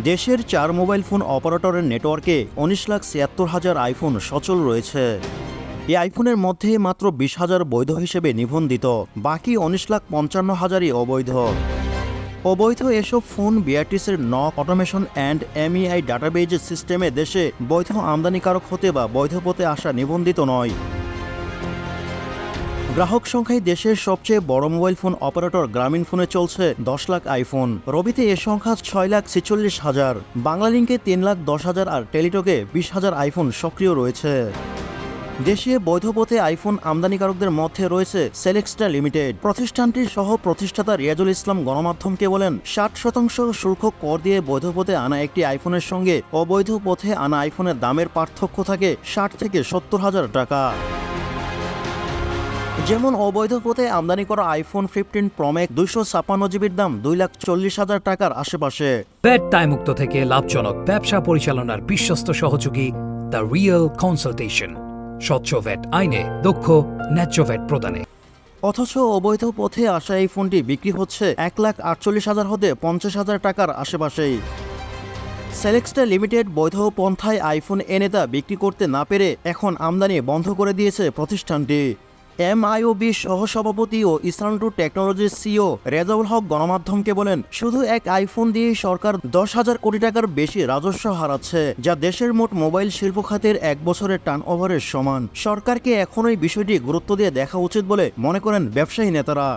দেশের 4 mobile phone অপারেটরের নেটওয়ার্কে 19,76,000 আইফোন সচল রয়েছে। এই আইফোনের মধ্যে মাত্র 20,000 বৈধ হিসেবে নিবন্ধিত, বাকি 19,55,000ই অবৈধ। অবৈধ এসব ফোন বিআরটিসির নক অটোমেশন অ্যান্ড এমইআই ডাটাবেজ সিস্টেমে দেশে বৈধ আমদানিকারক হতে বা বৈধ পথে আসা নিবন্ধিত নয়। গ্রাহক সংখ্যায় দেশের সবচেয়ে বড় মোবাইল ফোন অপারেটর গ্রামীণ ফোনে চলছে 10 লাখ আইফোন। রবিতে এ সংখ্যা 6,46,000, বাংলালিংকে 3,10,000 আর টেলিটকে 20,000 আইফোন সক্রিয় রয়েছে। দেশে বৈধ পথে আইফোন আমদানিকারকদের মধ্যে রয়েছে সেলেক্সটা লিমিটেড। প্রতিষ্ঠানটির সহ প্রতিষ্ঠাতা রিয়াজুল ইসলাম গণমাধ্যমকে বলেন, 60% শুল্ক কর দিয়ে বৈধ পথে আনা একটি আইফোনের সঙ্গে অবৈধ পথে আনা আইফোনের দামের পার্থক্য থাকে 60 থেকে 70,000 টাকা। যেমন অবৈধ পথে আমদানি করা আইফোন 15 প্রো ম্যাক্স 256 জিবির দাম 2,40,000 টাকার আশেপাশে। ভ্যাট দায়মুক্ত থেকে লাভজনক ব্যবসা পরিচালনার বিশ্বস্ত সহযোগী দ্য রিয়েল কনসালটেশন, স্বচ্ছ ভ্যাট আইনে দক্ষ ন্যায্য ভ্যাট প্রদানে। অথচ অবৈধ পথে আসা এই ফোনটি বিক্রি হচ্ছে 1,48,000 হতে 50,000 টাকার আশেপাশেই। সেলেক্সটা লিমিটেড বৈধ পন্থায় আইফোন এনে তা বিক্রি করতে না পেরে এখন আমদানি বন্ধ করে দিয়েছে প্রতিষ্ঠানটি। এমআইওবি সহসভাপতি ও ইসলাম টু টেকনোলজির সিইও রেজাউল হক গণমাধ্যমকে বলেন, শুধু এক আইফোন দিয়েই সরকার 10,000 কোটি টাকার বেশি রাজস্ব হারাচ্ছে, যা দেশের মোট মোবাইল শিল্প খাতের 1 বছরের টার্নওভারের সমান। সরকারকে এখন এই বিষয়টি গুরুত্ব দিয়ে দেখা উচিত বলে মনে করেন ব্যবসায়ী নেতারা।